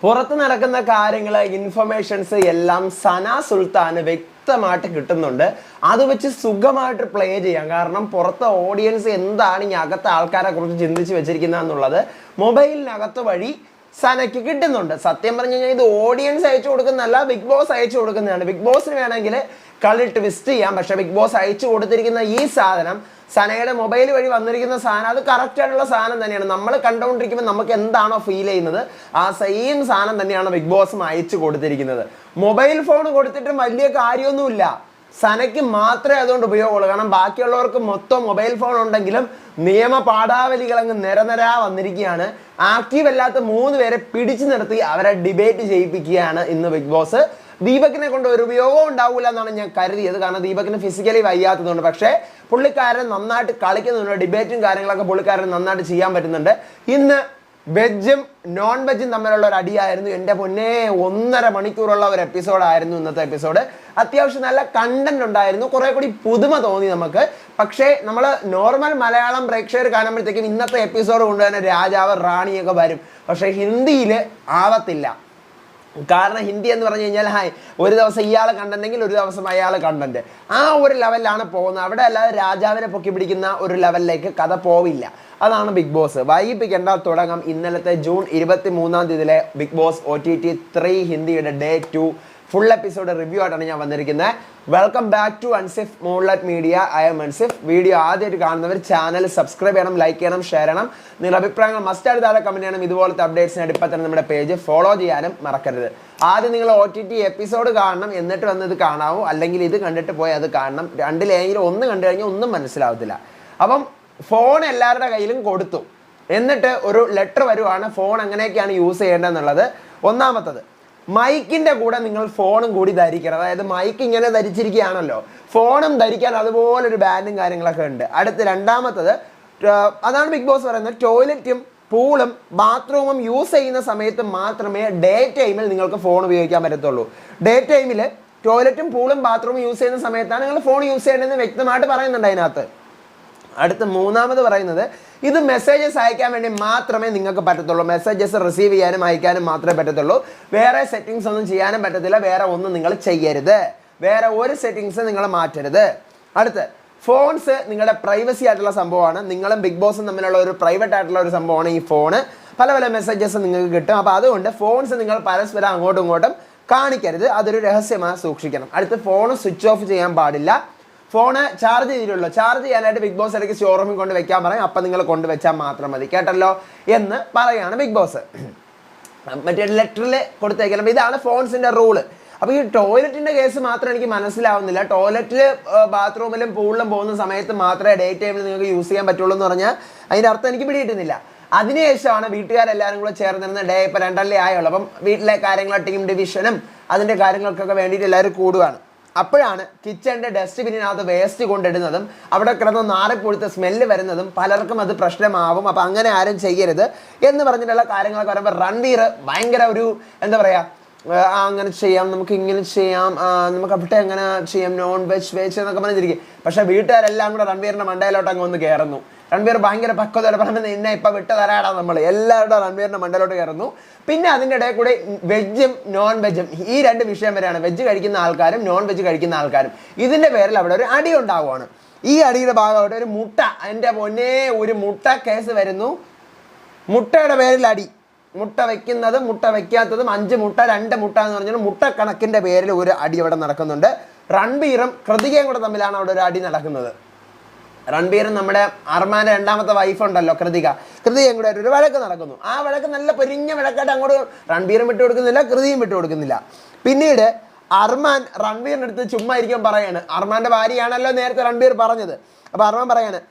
പുറത്ത് നടക്കുന്ന കാര്യങ്ങൾ ഇൻഫർമേഷൻസ് എല്ലാം സന സുൽത്താന് വ്യക്തമായിട്ട് കിട്ടുന്നുണ്ട്. അത് വെച്ച് സുഖമായിട്ട് പ്ലേ ചെയ്യാം. കാരണം പുറത്തെ ഓഡിയൻസ് എന്താണ് ഈ അകത്തെ ആൾക്കാരെ കുറിച്ച് ചിന്തിച്ച് വെച്ചിരിക്കുന്നത് എന്നുള്ളത് മൊബൈലിനകത്ത് വഴി സനയ്ക്ക് കിട്ടുന്നുണ്ട്. സത്യം പറഞ്ഞു കഴിഞ്ഞാൽ ഇത് ഓഡിയൻസ് അയച്ചു കൊടുക്കുന്നതല്ല, ബിഗ് ബോസ് അയച്ചു കൊടുക്കുന്നതാണ്. ബിഗ് ബോസിന് വേണമെങ്കിൽ കളി ട്വിസ്റ്റ് ചെയ്യാം. പക്ഷെ ബിഗ് ബോസ് അയച്ചു കൊടുത്തിരിക്കുന്ന ഈ സാധനം, സനയുടെ മൊബൈൽ വഴി വന്നിരിക്കുന്ന സാധനം, അത് കറക്റ്റ് ആയിട്ടുള്ള സാധനം തന്നെയാണ്. നമ്മൾ കണ്ടുകൊണ്ടിരിക്കുമ്പോൾ നമുക്ക് എന്താണോ ഫീൽ ചെയ്യുന്നത് ആ സെയിം സാധനം തന്നെയാണ് ബിഗ് ബോസും അയച്ചു കൊടുത്തിരിക്കുന്നത്. മൊബൈൽ ഫോൺ കൊടുത്തിട്ടും വലിയ കാര്യമൊന്നുമില്ല. സനയ്ക്ക് മാത്രമേ അതുകൊണ്ട് ഉപയോഗമുള്ളൂ. കാരണം ബാക്കിയുള്ളവർക്ക് മൊത്തം മൊബൈൽ ഫോൺ ഉണ്ടെങ്കിലും നിയമ പാഠാവലികൾ അങ്ങ് നിരനിരാ വന്നിരിക്കുകയാണ്. ആക്റ്റീവ് അല്ലാത്ത 3 പേരെ പിടിച്ചു നിർത്തി അവരെ ഡിബേറ്റ് ചെയ്യിപ്പിക്കുകയാണ് ഇന്ന് ബിഗ് ബോസ്. ദീപകിനെ കൊണ്ട് ഒരു ഉപയോഗവും ഉണ്ടാവില്ല എന്നാണ് ഞാൻ കരുതിയത്. കാരണം ദീപകിന് ഫിസിക്കലി വയ്യാത്തതുകൊണ്ട്. പക്ഷേ പുള്ളിക്കാരൻ നന്നായിട്ട് കളിക്കുന്നുണ്ട്. ഡിബേറ്റും കാര്യങ്ങളൊക്കെ പുള്ളിക്കാരൻ നന്നായിട്ട് ചെയ്യാൻ പറ്റുന്നുണ്ട്. ഇന്ന് വെജും നോൺ വെജും തമ്മിലുള്ള ഒരു അടിയായിരുന്നു. എൻ്റെ പൊന്നേ, 1.5 മണിക്കൂറുള്ള ഒരു എപ്പിസോഡായിരുന്നു ഇന്നത്തെ എപ്പിസോഡ്. അത്യാവശ്യം നല്ല കണ്ടന്റ് ഉണ്ടായിരുന്നു. കുറെ കൂടി പുതുമ തോന്നി നമുക്ക്. പക്ഷേ നമ്മൾ നോർമൽ മലയാളം പ്രേക്ഷകർ കാണുമ്പോഴത്തേക്കും ഇന്നത്തെ എപ്പിസോഡ് കൊണ്ട് തന്നെ രാജാവ് റാണിയൊക്കെ വരും. പക്ഷേ ഹിന്ദിയിൽ ആവത്തില്ല. കാരണം ഹിന്ദി എന്ന് പറഞ്ഞു കഴിഞ്ഞാൽ ഒരു ദിവസം ഇയാൾ കണ്ടെങ്കിൽ ഒരു ദിവസം അയാൾ കണ്ടന്റ്, ആ ഒരു ലെവലിലാണ് പോകുന്നത്. അവിടെ അല്ലാതെ രാജാവിനെ പൊക്കി പിടിക്കുന്ന ഒരു ലെവലിലേക്ക് കഥ പോവില്ല. അതാണ് ബിഗ് ബോസ്. വൈകിപ്പിക്കേണ്ട, തുടങ്ങാം. ഇന്നലത്തെ ജൂൺ 23 ബിഗ് ബോസ് OTT 3 ഹിന്ദിയുടെ ഡേ 2 ഫുൾ എപ്പിസോഡ് റിവ്യൂ ആയിട്ടാണ് ഞാൻ വന്നിരിക്കുന്നത്. Welcome back to Ansif moonlight media. I am Ansif. Video ആദ്യമായിട്ട് കാണുന്നവർ ചാനൽ സബ്സ്ക്രൈബ് ചെയ്യണം, ലൈക്ക് ചെയ്യണം, ഷെയർ ചെയ്യണം. നിങ്ങളുടെ അഭിപ്രായങ്ങൾ മസ്റ്റായിട്ട് താഴെ കമന്റ് ചെയ്യണം. ഇതുപോലത്തെ അപ്ഡേറ്റ്സിനായിട്ട് ഇപ്പം തന്നെ നമ്മുടെ പേജ് ഫോളോ ചെയ്യാനും മറക്കരുത്. ആദ്യം നിങ്ങൾ OTT എപ്പിസോഡ് കാണണം, എന്നിട്ട് വന്ന് ഇത് കാണാവൂ. അല്ലെങ്കിൽ ഇത് കണ്ടിട്ട് പോയി അത് കാണണം. രണ്ടിലെങ്കിലും ഒന്ന് കണ്ടു കഴിഞ്ഞാൽ ഒന്നും മനസ്സിലാവത്തില്ല. അപ്പം ഫോൺ എല്ലാവരുടെ കയ്യിലും കൊടുത്തു. എന്നിട്ട് ഒരു ലെറ്റർ വരുവാണ് ഫോൺ എങ്ങനെയൊക്കെയാണ് യൂസ് ചെയ്യേണ്ടതെന്നുള്ളത്. ഒന്നാമത്തത്, മൈക്കിൻ്റെ കൂടെ നിങ്ങൾ ഫോണും കൂടി ധരിക്കണം. അതായത് മൈക്ക് ഇങ്ങനെ ധരിച്ചിരിക്കുകയാണല്ലോ, ഫോണും ധരിക്കാൻ അതുപോലൊരു ബാൻഡും കാര്യങ്ങളൊക്കെ ഉണ്ട്. അടുത്ത് രണ്ടാമത്തത്, അതാണ് ബിഗ് ബോസ് പറയുന്നത്, ടോയ്ലറ്റും പൂളും ബാത്റൂമും യൂസ് ചെയ്യുന്ന സമയത്ത് മാത്രമേ ഡേ ടൈമിൽ നിങ്ങൾക്ക് ഫോൺ ഉപയോഗിക്കാൻ പറ്റത്തുള്ളൂ. ഡേ ടൈമിൽ ടോയ്ലറ്റും പൂളും ബാത്റൂമും യൂസ് ചെയ്യുന്ന സമയത്താണ് നിങ്ങൾ ഫോൺ യൂസ് ചെയ്യേണ്ടതെന്ന് വ്യക്തമായിട്ട് പറയുന്നുണ്ട് അതിനകത്ത്. അടുത്ത മൂന്നാമത് പറയുന്നത്, ഇത് മെസ്സേജസ് അയക്കാൻ വേണ്ടി മാത്രമേ നിങ്ങൾക്ക് പറ്റത്തുള്ളൂ. മെസ്സേജസ് റിസീവ് ചെയ്യാനും അയക്കാനും മാത്രമേ പറ്റത്തുള്ളൂ. വേറെ സെറ്റിങ്സ് ഒന്നും ചെയ്യാനും പറ്റത്തില്ല. വേറെ ഒന്നും നിങ്ങൾ ചെയ്യരുത്. വേറെ ഒരു സെറ്റിങ്സ് നിങ്ങൾ മാറ്റരുത്. അടുത്ത്, ഫോൺസ് നിങ്ങളുടെ പ്രൈവസി ആയിട്ടുള്ള സംഭവമാണ്. നിങ്ങളും ബിഗ് ബോസും തമ്മിലുള്ള ഒരു പ്രൈവറ്റ് ആയിട്ടുള്ള ഒരു സംഭവമാണ് ഈ ഫോണ്. പല പല മെസ്സേജസ് നിങ്ങൾക്ക് കിട്ടും. അപ്പോൾ അതുകൊണ്ട് ഫോൺസ് നിങ്ങൾ പരസ്പരം അങ്ങോട്ടും ഇങ്ങോട്ടും കാണിക്കരുത്. അതൊരു രഹസ്യമായി സൂക്ഷിക്കണം. അടുത്ത്, ഫോൺ സ്വിച്ച് ഓഫ് ചെയ്യാൻ പാടില്ല. ഫോണ് ചാർജ് ചെയ്തിട്ടുള്ളൂ. ചാർജ് ചെയ്യാനായിട്ട് ബിഗ് ബോസ് ഇടയ്ക്ക് സ്റ്റോറൂമിൽ കൊണ്ട് വെക്കാൻ പറയും. അപ്പം നിങ്ങൾ കൊണ്ടുവച്ചാൽ മാത്രം മതി, കേട്ടല്ലോ എന്ന് പറയാണ് ബിഗ് ബോസ്. മറ്റേ ലെറ്ററിൽ കൊടുത്തേക്കണം. ഇതാണ് ഫോൺസിൻ്റെ റൂള്. അപ്പോൾ ഈ ടോയ്ലറ്റിൻ്റെ കേസ് മാത്രം എനിക്ക് മനസ്സിലാവുന്നില്ല. ടോയ്ലറ്റിൽ ബാത്റൂമിലും പൂളിലും പോകുന്ന സമയത്ത് മാത്രമേ ഡേ ടൈമിൽ നിങ്ങൾക്ക് യൂസ് ചെയ്യാൻ പറ്റുള്ളൂ എന്ന് പറഞ്ഞാൽ അതിൻ്റെ അർത്ഥം എനിക്ക് പിടികിട്ടുന്നില്ല. അതിനുശേഷമാണ് വീട്ടുകാരെല്ലാവരും കൂടെ ചേർന്നിരുന്ന ഡേ ഇപ്പോൾ 2 ആയുള്ളൂ. അപ്പം വീട്ടിലെ കാര്യങ്ങൾ, ടീം ഡിവിഷനും അതിൻ്റെ കാര്യങ്ങൾക്കൊക്കെ വേണ്ടിയിട്ട് എല്ലാവരും കൂടുകയാണ്. അപ്പോഴാണ് കിച്ചണിൻ്റെ ഡസ്റ്റ്ബിന്നിനകത്ത് വേസ്റ്റ് കൊണ്ടിടുന്നതും അവിടെ കിടന്ന് നാറിപ്പൊഴുത്ത സ്മെല്ല് വരുന്നതും പലർക്കും അത് പ്രശ്നമാവും. അപ്പം അങ്ങനെ ആരും ചെയ്യരുത് എന്ന് പറഞ്ഞിട്ടുള്ള കാര്യങ്ങളൊക്കെ പറയുമ്പോൾ രൺവീർ ഭയങ്കര ഒരു എന്താ പറയുക, അങ്ങനെ ചെയ്യാം, നമുക്ക് ഇങ്ങനെ ചെയ്യാം, നമുക്ക് അവിടെ എങ്ങനെ ചെയ്യാം, നോൺ വെജ് വെജ് എന്നൊക്കെ പറഞ്ഞിരിക്കും. പക്ഷേ വീട്ടുകാരെല്ലാം കൂടെ രൺവീറിൻ്റെ മണ്ടയിലോട്ട് അങ്ങ് വന്ന് കയറുന്നു. രൺവീർ ഭയങ്കര പക്വതയോടെ പറയുന്നത്, നിന്നെ ഇപ്പം വിട്ട് തരാടാ നമ്മൾ എല്ലാവരുടെ രൺവീറിൻ്റെ മണ്ടയിലോട്ട് കയറുന്നു. പിന്നെ അതിൻ്റെ ഇടയിൽ കൂടെ വെജും നോൺ വെജും ഈ 2 വിഷയം വരെയാണ്. വെജ് കഴിക്കുന്ന ആൾക്കാരും നോൺ വെജ് കഴിക്കുന്ന ആൾക്കാരും. ഇതിൻ്റെ പേരിൽ അവിടെ ഒരു അടി ഉണ്ടാവുകയാണ്. ഈ അടിയുടെ ഭാഗമായിട്ട് ഒരു മുട്ട, എൻ്റെ പൊന്നേ, ഒരു മുട്ട കേസ് വരുന്നു. മുട്ടയുടെ പേരിൽ അടി. മുട്ട വയ്ക്കുന്നതും മുട്ട വയ്ക്കാത്തതും 5 മുട്ട 2 മുട്ട എന്ന് പറഞ്ഞാൽ മുട്ട കണക്കിൻ്റെ പേരിൽ ഒരു അടി അവിടെ നടക്കുന്നുണ്ട്. രൺബീറും കൃതികയും കൂടെ തമ്മിലാണ് അവിടെ ഒരു അടി നടക്കുന്നത്. രൺബീറും നമ്മുടെ അർമാൻ്റെ 2ാമത്തെ വൈഫ് ഉണ്ടല്ലോ കൃതികയും കൂടെ ഒരു വഴക്ക് നടക്കുന്നു. ആ വഴക്ക് നല്ല പൊരിഞ്ഞ വഴക്കായിട്ട് അങ്ങോട്ട് രൺബീറും വിട്ടു കൊടുക്കുന്നില്ല, കൃതിയും വിട്ടു കൊടുക്കുന്നില്ല. പിന്നീട് അർമാൻ രൺബീറിൻ്റെ അടുത്ത് ചുമ്മാ ഇരിക്കാൻ പറയാണ്. അർമാൻ്റെ ഭാര്യയാണല്ലോ നേരത്തെ രൺബീർ പറഞ്ഞത്. അപ്പോൾ അർമാൻ പറയാണ്,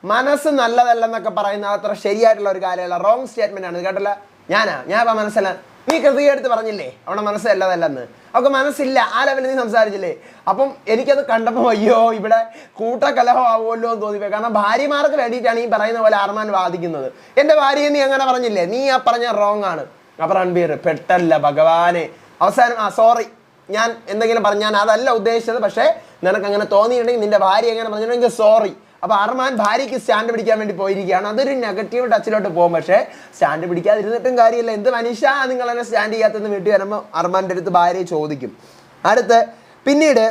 മനസ്സ് നല്ലതല്ലെന്നൊക്കെ പറയുന്നത് അത്ര ശരിയായിട്ടുള്ള ഒരു കാര്യമല്ല, റോങ് സ്റ്റേറ്റ്മെൻ്റ് ആണ്. കേട്ടല്ല, ഞാൻ ഇപ്പം മനസ്സല്ല, നീ കൃതിയെ എടുത്ത് പറഞ്ഞില്ലേ അവിടെ മനസ്സ് നല്ലതല്ലെന്ന്. അവൾക്ക് മനസ്സില്ല, ആ ലെവലിൽ നീ സംസാരിച്ചില്ലേ. അപ്പം എനിക്കത് കണ്ടപ്പോൾ അയ്യോ ഇവിടെ കൂട്ടക്കലഹം ആവുമല്ലോ എന്ന് തോന്നിപ്പോയി. കാരണം ഭാര്യമാർക്ക് വേണ്ടിയിട്ടാണ് ഈ പറയുന്ന പോലെ അർമാൻ വാദിക്കുന്നത്. എൻ്റെ ഭാര്യയെ നീ അങ്ങനെ പറഞ്ഞില്ലേ, നീ ആ പറഞ്ഞ റോങ് ആണ്. അപ്പം രൺബീർ പെട്ടല്ല ഭഗവാനെ. അവസാനം സോറി, ഞാൻ എന്തെങ്കിലും പറഞ്ഞു, ഞാൻ അതല്ല ഉദ്ദേശിച്ചത്, പക്ഷേ നിനക്ക് അങ്ങനെ തോന്നിയിട്ടുണ്ടെങ്കിൽ, നിന്റെ ഭാര്യ എങ്ങനെ പറഞ്ഞിട്ടുണ്ടെങ്കിൽ സോറി. അപ്പോൾ അർമാൻ ഭാര്യയ്ക്ക് സ്റ്റാൻഡ് പിടിക്കാൻ വേണ്ടി പോയിരിക്കുകയാണ്. അതൊരു നെഗറ്റീവ് ടച്ചിലോട്ട് പോകും. പക്ഷേ സ്റ്റാൻഡ് പിടിക്കാതിരുന്നിട്ടും കാര്യമില്ല. എന്ത് മനുഷ്യ നിങ്ങൾ തന്നെ സ്റ്റാൻഡ് ചെയ്യാത്തെന്ന് വീട്ടിൽ വരുമ്പോൾ അർമാൻ്റെ അടുത്ത് ഭാര്യയെ ചോദിക്കും. പിന്നീട്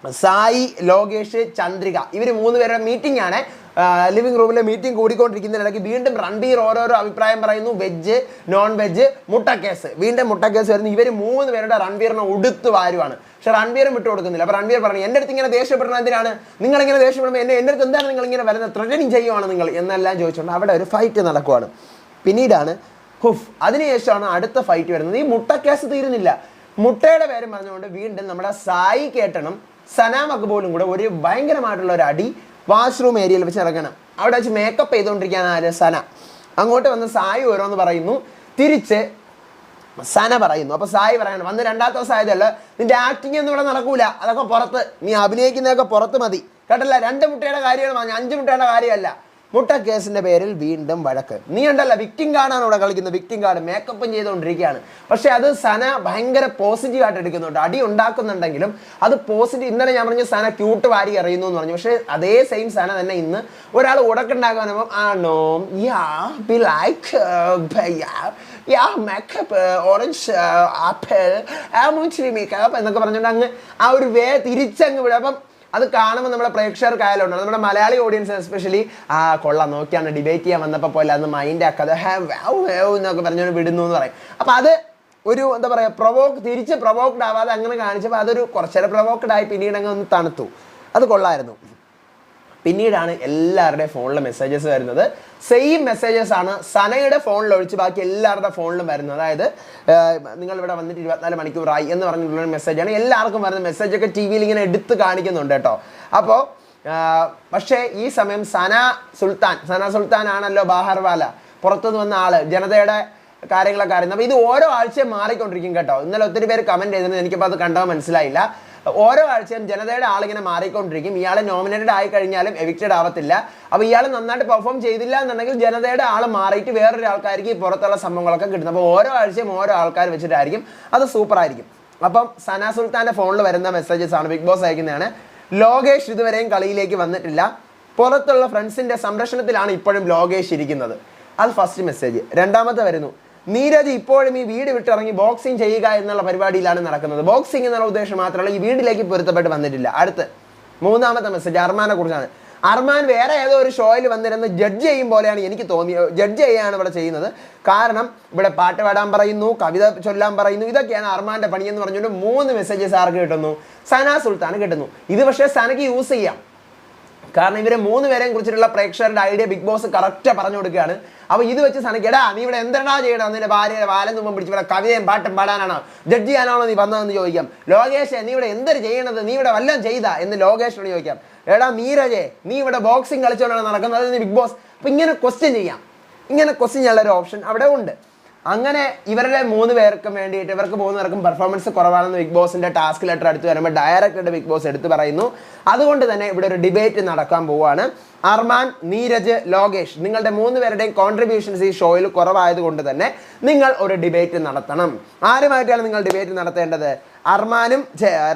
സായി, ലോകേഷ്, ചന്ദ്രിക ഇവർ 3 പേരുടെ മീറ്റിംഗ് ആണ്. ലിവിംഗ് റൂമിലെ മീറ്റിംഗ് കൂടിക്കൊണ്ടിരിക്കുന്നതിനിടയ്ക്ക് വീണ്ടും രൺബീർ ഓരോരോ അഭിപ്രായം പറയുന്നു. വെജ്, നോൺ വെജ്, മുട്ടക്കേസ്. വീണ്ടും മുട്ടക്കേസ് വരുന്നു. ഇവർ 3 പേരുടെ രൺബീറിനെ ഉടുത്ത് വാരുവാണ്. പക്ഷെ രൺബീറും വിട്ടു കൊടുക്കുന്നില്ല. അപ്പോൾ രൺബീർ പറഞ്ഞു, എൻ്റെ അടുത്ത് ഇങ്ങനെ ദേഷ്യപ്പെടുന്നത് എന്തിനാണ്? നിങ്ങളിങ്ങനെ ദേഷ്യപ്പെടുമ്പോൾ എൻ്റെ അടുത്ത് എന്താണ് നിങ്ങളിങ്ങനെ വരുന്നത്? ത്രെറ്റനിങ് ചെയ്യുവാണ് നിങ്ങൾ എന്നെല്ലാം ചോദിച്ചുകൊണ്ട് അവിടെ ഒരു ഫൈറ്റ് നടക്കുവാണ്. പിന്നീടാണ് അതിനുശേഷമാണ് അടുത്ത ഫൈറ്റ് വരുന്നത്. ഈ മുട്ടക്കേസ് തീരുന്നില്ല. മുട്ടയുടെ പേരും പറഞ്ഞുകൊണ്ട് വീണ്ടും നമ്മുടെ സായി കേട്ടണം സന മക്ബൂലും കൂടെ ഒരു ഭയങ്കരമായിട്ടുള്ള ഒരു അടി വാഷ്റൂം ഏരിയയിൽ വെച്ച് ഇറങ്ങണം. അവിടെ വെച്ച് മേക്കപ്പ് ചെയ്തുകൊണ്ടിരിക്കുകയാണ് സന. അങ്ങോട്ട് വന്ന് സായി ഓരോന്ന് പറയുന്നു, തിരിച്ച് സന പറയുന്നു. അപ്പോൾ സായി പറയണം, വന്ന് 2ാമത്തെ ദിവസം ആയതല്ല, നിന്റെ ആക്ടിങ് ഒന്നും ഇവിടെ നടക്കൂല, അതൊക്കെ പുറത്ത്, നീ അഭിനയിക്കുന്നതൊക്കെ പുറത്ത് മതി കേട്ടല്ല. 2 മുട്ടയുടെ കാര്യമാണ് പറഞ്ഞത്, 5 മുട്ടയുടെ കാര്യമല്ല. മുട്ടക്കേസിൻ്റെ പേരിൽ വീണ്ടും വഴക്ക്. നീ ഉണ്ടല്ല വിക്ടിം കാർഡാണ് ഇവിടെ കളിക്കുന്നത്, വിക്ടിം കാർഡ് മേക്കപ്പും ചെയ്തുകൊണ്ടിരിക്കുകയാണ്. പക്ഷെ അത് സന ഭയങ്കര പോസിറ്റീവായിട്ട് എടുക്കുന്നുണ്ട്. അടി ഉണ്ടാക്കുന്നുണ്ടെങ്കിലും അത് പോസിറ്റീവ്. ഇന്നലെ ഞാൻ പറഞ്ഞു സന ക്യൂട്ട് വാരി അറിയുന്നു എന്ന് പറഞ്ഞു. പക്ഷേ അതേ സെയിം സന തന്നെ ഇന്ന് ഒരാൾ ഉടക്കുണ്ടാക്കാൻ വരുമ്പം ആണോ മേക്കപ്പ് ഓറഞ്ച് ആപ്പിൾ മേക്കപ്പ് എന്നൊക്കെ പറഞ്ഞുകൊണ്ട് അങ്ങ് ആ ഒരു തിരിച്ചങ്ങ് വിടും. അപ്പം അത് കാണുമ്പോൾ നമ്മുടെ പ്രേക്ഷകർക്കായാലുണ്ട്, നമ്മുടെ മലയാളി ഓഡിയൻസ് എസ്പെഷ്യലി കൊള്ളാം, നോക്കിയാണ് ഡിബേറ്റ് ചെയ്യാൻ വന്നപ്പോൾ പോലെ അന്ന് മൈൻഡ് ആക്കാതെ എന്നൊക്കെ പറഞ്ഞുകൊണ്ട് വിടുന്നു എന്ന് പറയും. അപ്പോൾ അത് ഒരു എന്താ പറയുക തിരിച്ച് പ്രൊവോക്ഡ് ആവാതെ അങ്ങനെ കാണിച്ചപ്പോൾ അതൊരു കുറച്ചേരം പ്രൊവോക്ഡ് ആയി പിന്നീട് അങ്ങ് ഒന്ന് തണുത്തു. അത് കൊള്ളായിരുന്നു. പിന്നീടാണ് എല്ലാവരുടെയും ഫോണിലെ മെസ്സേജസ് വരുന്നത്. സെയിം മെസ്സേജസ് ആണ് സനയുടെ ഫോണിൽ ഒഴിച്ച് ബാക്കി എല്ലാവരുടെ ഫോണിലും വരുന്നത്. അതായത് നിങ്ങളിവിടെ വന്നിട്ട് 24 മണിക്കൂറായി എന്ന് പറഞ്ഞിട്ടുള്ള മെസ്സേജാണ് എല്ലാവർക്കും വരുന്നത്. മെസ്സേജൊക്കെ ടി വിയിൽ ഇങ്ങനെ എടുത്ത് കാണിക്കുന്നുണ്ട് കേട്ടോ. അപ്പോൾ പക്ഷേ ഈ സമയം സന സുൽത്താൻ ആണല്ലോ ബാഹർവാല, പുറത്തുനിന്ന് വന്ന ആള്, ജനതയുടെ കാര്യങ്ങളൊക്കെ അറിയുന്നത്. അപ്പോൾ ഇത് ഓരോ ആഴ്ചയും മാറിക്കൊണ്ടിരിക്കും കേട്ടോ. ഇന്നലെ ഒത്തിരി പേര് കമൻറ്റ് ചെയ്തിരുന്നത്, എനിക്കിപ്പോൾ അത് കണ്ടോ മനസ്സിലായില്ല. ഓരോ ആഴ്ചയും ജനതയുടെ ആളിങ്ങനെ മാറിക്കൊണ്ടിരിക്കും. ഇയാൾ നോമിനേറ്റഡ് ആയി കഴിഞ്ഞാലും എവിക്റ്റഡ് ആവത്തില്ല. അപ്പോൾ ഇയാൾ നന്നായിട്ട് പെർഫോം ചെയ്തില്ല എന്നുണ്ടെങ്കിൽ ജനതയുടെ ആൾ മാറിയിട്ട് വേറൊരു ആൾക്കാർക്ക് ഈ പുറത്തുള്ള സംഭവങ്ങളൊക്കെ കിട്ടുന്നത്. അപ്പോൾ ഓരോ ആഴ്ചയും ഓരോ ആൾക്കാർ വെച്ചിട്ടായിരിക്കും. അത് സൂപ്പറായിരിക്കും. അപ്പം സന സുൽത്താൻ്റെ ഫോണിൽ വരുന്ന മെസ്സേജസ് ആണ്, ബിഗ് ബോസ് അയക്കുന്നതാണ്. ലോകേഷ് ഇതുവരെയും കളിയിലേക്ക് വന്നിട്ടില്ല, പുറത്തുള്ള ഫ്രണ്ട്സിൻ്റെ സംരക്ഷണത്തിലാണ് ഇപ്പോഴും ലോകേഷ് ഇരിക്കുന്നത്. അത് ഫസ്റ്റ് മെസ്സേജ്. 2ാമത്തെ വരുന്നു, നീരജ് ഇപ്പോഴും ഈ വീട് വിട്ടിറങ്ങി ബോക്സിങ് ചെയ്യുക എന്നുള്ള പരിപാടിയിലാണ് നടക്കുന്നത്. ബോക്സിങ് എന്നുള്ള ഉദ്ദേശം മാത്രമല്ല, ഈ വീട്ടിലേക്ക് പൊരുത്തപ്പെട്ട് വന്നിട്ടില്ല. 3ാമത്തെ മെസ്സേജ് അർമാനെ കുറിച്ചാണ്. അർമാൻ വേറെ ഏതോ ഒരു ഷോയിൽ വന്നിരുന്ന് ജഡ്ജ് ചെയ്യും പോലെയാണ് എനിക്ക് തോന്നിയത്. ജഡ്ജ് ചെയ്യാണ് ഇവിടെ ചെയ്യുന്നത്. കാരണം ഇവിടെ പാട്ട് പാടാൻ പറയുന്നു, കവിത ചൊല്ലാൻ പറയുന്നു, ഇതൊക്കെയാണ് അർമാൻ്റെ പണിയെന്ന് പറഞ്ഞുകൊണ്ട് 3 മെസ്സേജസ് ആർക്ക് കിട്ടുന്നു? സന സുൽത്താൻ കിട്ടുന്നു. ഇത് പക്ഷേ സനയ്ക്ക് യൂസ് ചെയ്യാം. കാരണം ഇവരെ 3 പേരെയും കുറിച്ചിട്ടുള്ള പ്രേക്ഷകരുടെ ഐഡിയ ബിഗ് ബോസ് കറക്റ്റ് പറഞ്ഞു കൊടുക്കുകയാണ്. അപ്പോൾ ഇത് വെച്ച് സനയ്ക്ക്, നീ ഇവിടെ എന്തെടാ ചെയ്യണം, നിന്റെ ഭാര്യയുടെ വാലം തുമ്പം പിടിച്ച് ഇവിടെ കവിതയും പാട്ടും പാടാനാണോ, ജഡ്ജ് ചെയ്യാനാണോ നീ വന്നതെന്ന് ചോദിക്കാം. ലോകേഷ്, നീ ഇവിടെ എന്തൊരു ചെയ്യണത്, നീ ഇവിടെ വല്ലതും ചെയ്താ എന്ന് ലോകേഷിനോട് ചോദിക്കാം. നീരജെ, നീ ഇവിടെ ബോക്സിങ് കളിച്ചുകൊണ്ടാണ് നടക്കുന്നത്, അത് ബിഗ് ബോസ്. അപ്പോൾ ഇങ്ങനെ ക്വസ്റ്റ്യൻ ചെയ്യാം. ഇങ്ങനെ ക്വസ്റ്റ്യൻ ചെയ്യാനുള്ളൊരു ഓപ്ഷൻ അവിടെ ഉണ്ട്. അങ്ങനെ ഇവരുടെ 3 പേർക്കും വേണ്ടിയിട്ട് ഇവർക്ക് 3 പേർക്കും പെർഫോമൻസ് കുറവാണെന്ന് ബിഗ് ബോസിന്റെ ടാസ്ക് ലെറ്റർ അടുത്ത് വരുമ്പോൾ ഡയറക്റ്റായിട്ട് ബിഗ് ബോസ് എടുത്ത് പറയുന്നു. അതുകൊണ്ട് തന്നെ ഇവിടെ ഒരു ഡിബേറ്റ് നടക്കാൻ പോവുകയാണ്. അർമാൻ, നീരജ്, ലോകേഷ്, നിങ്ങളുടെ 3 പേരുടെയും കോൺട്രിബ്യൂഷൻസ് ഈ ഷോയിൽ കുറവായതുകൊണ്ട് തന്നെ നിങ്ങൾ ഒരു ഡിബേറ്റ് നടത്തണം. ആരുമായിട്ടാണ് നിങ്ങൾ ഡിബേറ്റ് നടത്തേണ്ടത്? അർമാനും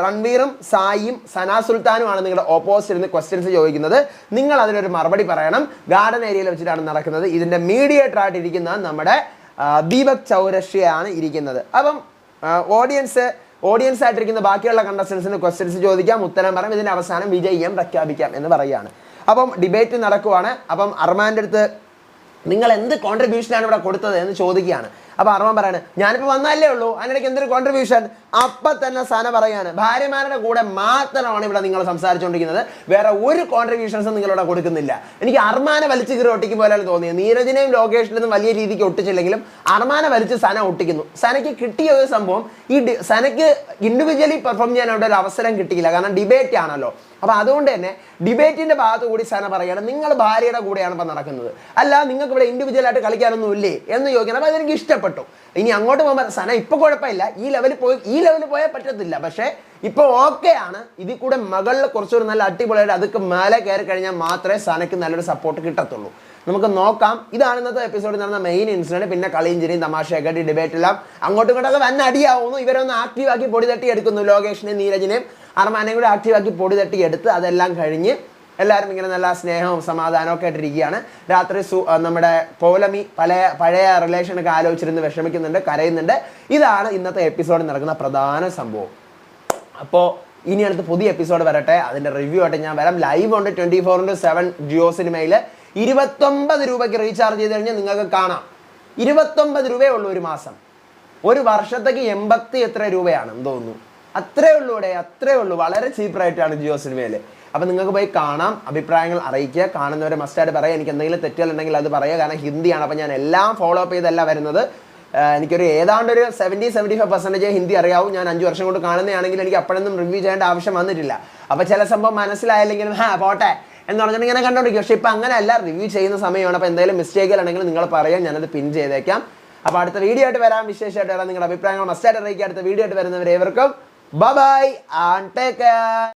രൺവീറും സായിയും സന സുൽത്താനുമാണ് നിങ്ങളുടെ ഓപ്പോസിറ്റ് ഇരുന്ന് ക്വസ്റ്റ്യൻസ് ചോദിക്കുന്നത്. നിങ്ങൾ അതിനൊരു മറുപടി പറയണം. ഗാർഡൻ ഏരിയയിൽ വെച്ചിട്ടാണ് നടക്കുന്നത്. ഇതിൻ്റെ മീഡിയേറ്റർ ആയിട്ട് ഇരിക്കുന്നത് നമ്മുടെ ദീപക് ചൗരഷ്യാണ് ഇരിക്കുന്നത്. അപ്പം ഓഡിയൻസ് ആയിട്ടിരിക്കുന്ന ബാക്കിയുള്ള കണ്ടസ്റ്റൻസിന് ക്വസ്റ്റ്യൻസ് ചോദിക്കാം, ഉത്തരം പറയാം, ഇതിൻ്റെ അവസാനം വിജയം പ്രഖ്യാപിക്കാം എന്ന് പറയുകയാണ്. അപ്പം ഡിബേറ്റ് നടക്കുവാണ്. അപ്പം അർമാൻ്റെ അടുത്ത് നിങ്ങൾ എന്ത് കോൺട്രിബ്യൂഷനാണ് ഇവിടെ കൊടുത്തത് എന്ന് ചോദിക്കുകയാണ്. അപ്പോൾ അർമാൻ പറയാണ്, ഞാനിപ്പോൾ വന്നല്ലേ ഉള്ളൂ, അതിനിടയ്ക്ക് എന്തൊരു കോൺട്രിബ്യൂഷൻ? അപ്പം തന്നെ സന പറയാണ്, ഭാര്യമാരുടെ കൂടെ മാത്രമാണ് ഇവിടെ നിങ്ങൾ സംസാരിച്ചുകൊണ്ടിരിക്കുന്നത്, വേറെ ഒരു കോൺട്രിബ്യൂഷൻസും നിങ്ങളിവിടെ കൊടുക്കുന്നില്ല. എനിക്ക് അർമാനെ വലിച്ച് കീറി ഒട്ടിക്കും പോലെയാണ് തോന്നിയത്. നീരജിനെയും ലോകേഷിനെയും വലിയ രീതിക്ക് ഒട്ടിച്ചില്ലെങ്കിലും അർമാനെ വലിച്ച് സന ഒട്ടിക്കുന്നു. സനയ്ക്ക് കിട്ടിയ ഒരു സംഭവം, സനയ്ക്ക് ഇൻഡിവിജ്വലി പെർഫോം ചെയ്യാൻ അവിടെ ഒരു അവസരം കിട്ടിയില്ല, കാരണം ഡിബേറ്റ് ആണല്ലോ. അപ്പോൾ അതുകൊണ്ട് തന്നെ ഡിബേറ്റിൻ്റെ ഭാഗത്ത് കൂടി സന പറയുകയാണ്, നിങ്ങൾ ഭാര്യയുടെ കൂടെയാണ് ഇപ്പം നടക്കുന്നത്, അല്ല നിങ്ങൾക്ക് ഇവിടെ ഇൻഡിവിജ്വലായിട്ട് കളിക്കാനൊന്നും ഇല്ലേ എന്ന് ചോദിക്കണം. അപ്പോൾ അതെനിക്ക് ഇഷ്ടപ്പെട്ടു. ഇനി അങ്ങോട്ട് പോകുമ്പോൾ സന ഇപ്പോൾ കുഴപ്പമില്ല, ഈ ലെവലിൽ പോയാൽ പറ്റത്തില്ല, പക്ഷേ ഇപ്പോൾ ഓക്കെ ആണ്. ഇതിൽ കൂടെ മകളിൽ കുറച്ചൊരു നല്ല അടിപൊളിയായിട്ട് അതൊക്കെ മേലെ കയറി കഴിഞ്ഞാൽ മാത്രമേ സനയ്ക്ക് നല്ലൊരു സപ്പോർട്ട് കിട്ടത്തുള്ളൂ. നമുക്ക് നോക്കാം. ഇതാണ് ഇന്നത്തെ എപ്പിസോഡിൽ നടന്ന മെയിൻ ഇൻസിഡൻറ്റ്. പിന്നെ കളിയും ചിരിയും തമാശയൊക്കെ ഡിബേറ്റ് എല്ലാം അങ്ങോട്ടും ഇങ്ങോട്ടൊക്കെ വൻ അടിയാവുന്നു. ഇവരൊന്ന് ആക്റ്റീവാക്കി പൊടി തട്ടി എടുക്കുന്നു. ലോകേഷിനെയും നീരജിനെയും അർമാനെയും കൂടെ ആക്റ്റീവാക്കി പൊടി തട്ടി എടുത്ത് അതെല്ലാം കഴിഞ്ഞ് എല്ലാവരും ഇങ്ങനെ നല്ല സ്നേഹവും സമാധാനവും ഒക്കെ ആയിട്ടിരിക്കുകയാണ്. രാത്രി നമ്മുടെ പൗലമി പഴയ റിലേഷനൊക്കെ ആലോചിച്ചിരുന്ന് വിഷമിക്കുന്നുണ്ട്, കരയുന്നുണ്ട്. ഇതാണ് ഇന്നത്തെ എപ്പിസോഡിൽ നടക്കുന്ന പ്രധാന സംഭവം. അപ്പോൾ ഇനി അടുത്ത് പുതിയ എപ്പിസോഡ് വരട്ടെ, അതിൻ്റെ റിവ്യൂ ആയിട്ട് ഞാൻ വരാം. ലൈവ് ഉണ്ട് 24/7 ജിയോ സിനിമയിൽ. 29 രൂപയ്ക്ക് റീചാർജ് ചെയ്ത് കഴിഞ്ഞാൽ നിങ്ങൾക്ക് കാണാം. 29 രൂപയേ ഉള്ളൂ ഒരു മാസം. ഒരു വർഷത്തേക്ക് 80 എത്ര രൂപയാണെന്ന് തോന്നുന്നു. അത്രേ ഉള്ളൂ ഇവിടെ, അത്രേ ഉള്ളൂ. വളരെ ചീപ്പ് റേറ്റാണ് ജിയോ സിനിമയിൽ. അപ്പോൾ നിങ്ങൾക്ക് പോയി കാണാം, അഭിപ്രായങ്ങൾ അറിയിക്കുക. കാണുന്നവരെ മസ്റ്റായിട്ട് പറയാം. എനിക്ക് എന്തെങ്കിലും തെറ്റുകളുണ്ടെങ്കിൽ അത് പറയുക. കാരണം ഹിന്ദിയാണ്, അപ്പോൾ ഞാൻ എല്ലാം ഫോളോ അപ്പ് ചെയ്തല്ല വരുന്നത്. എനിക്കൊരു ഏതാണ്ട് ഒരു 70-75% ഹിന്ദി അറിയാവും. ഞാൻ 5 വർഷം കൊണ്ട് കാണുന്നതാണെങ്കിൽ എനിക്ക് അപ്പോഴൊന്നും റിവ്യൂ ചെയ്യേണ്ട ആവശ്യം വന്നിട്ടില്ല. അപ്പോൾ ചില സംഭവം മനസ്സിലായില്ലെങ്കിലും പോട്ടെ എന്ന് പറഞ്ഞിട്ട് ഇങ്ങനെ കണ്ടോണ്ടിരിക്കും. പക്ഷേ ഇപ്പം അങ്ങനെയല്ല, റിവ്യൂ ചെയ്യുന്ന സമയമാണ്. അപ്പോൾ എന്തെങ്കിലും മിസ്റ്റേക്കുകളുണ്ടെങ്കിൽ നിങ്ങൾ പറയാം, ഞാനത് പിൻ ചെയ്തേക്കാം. അപ്പോൾ അടുത്ത വീഡിയോ ആയിട്ട് വരാം, വിശേഷമായിട്ട് വരാം. നിങ്ങളുടെ അഭിപ്രായങ്ങൾ മസ്റ്റായിട്ട് അറിയിക്കുക. അടുത്ത വീഡിയോ ആയിട്ട് വരുന്നവരേവർക്കും ബൈ ആൻഡ് ടേക്ക് കെയർ.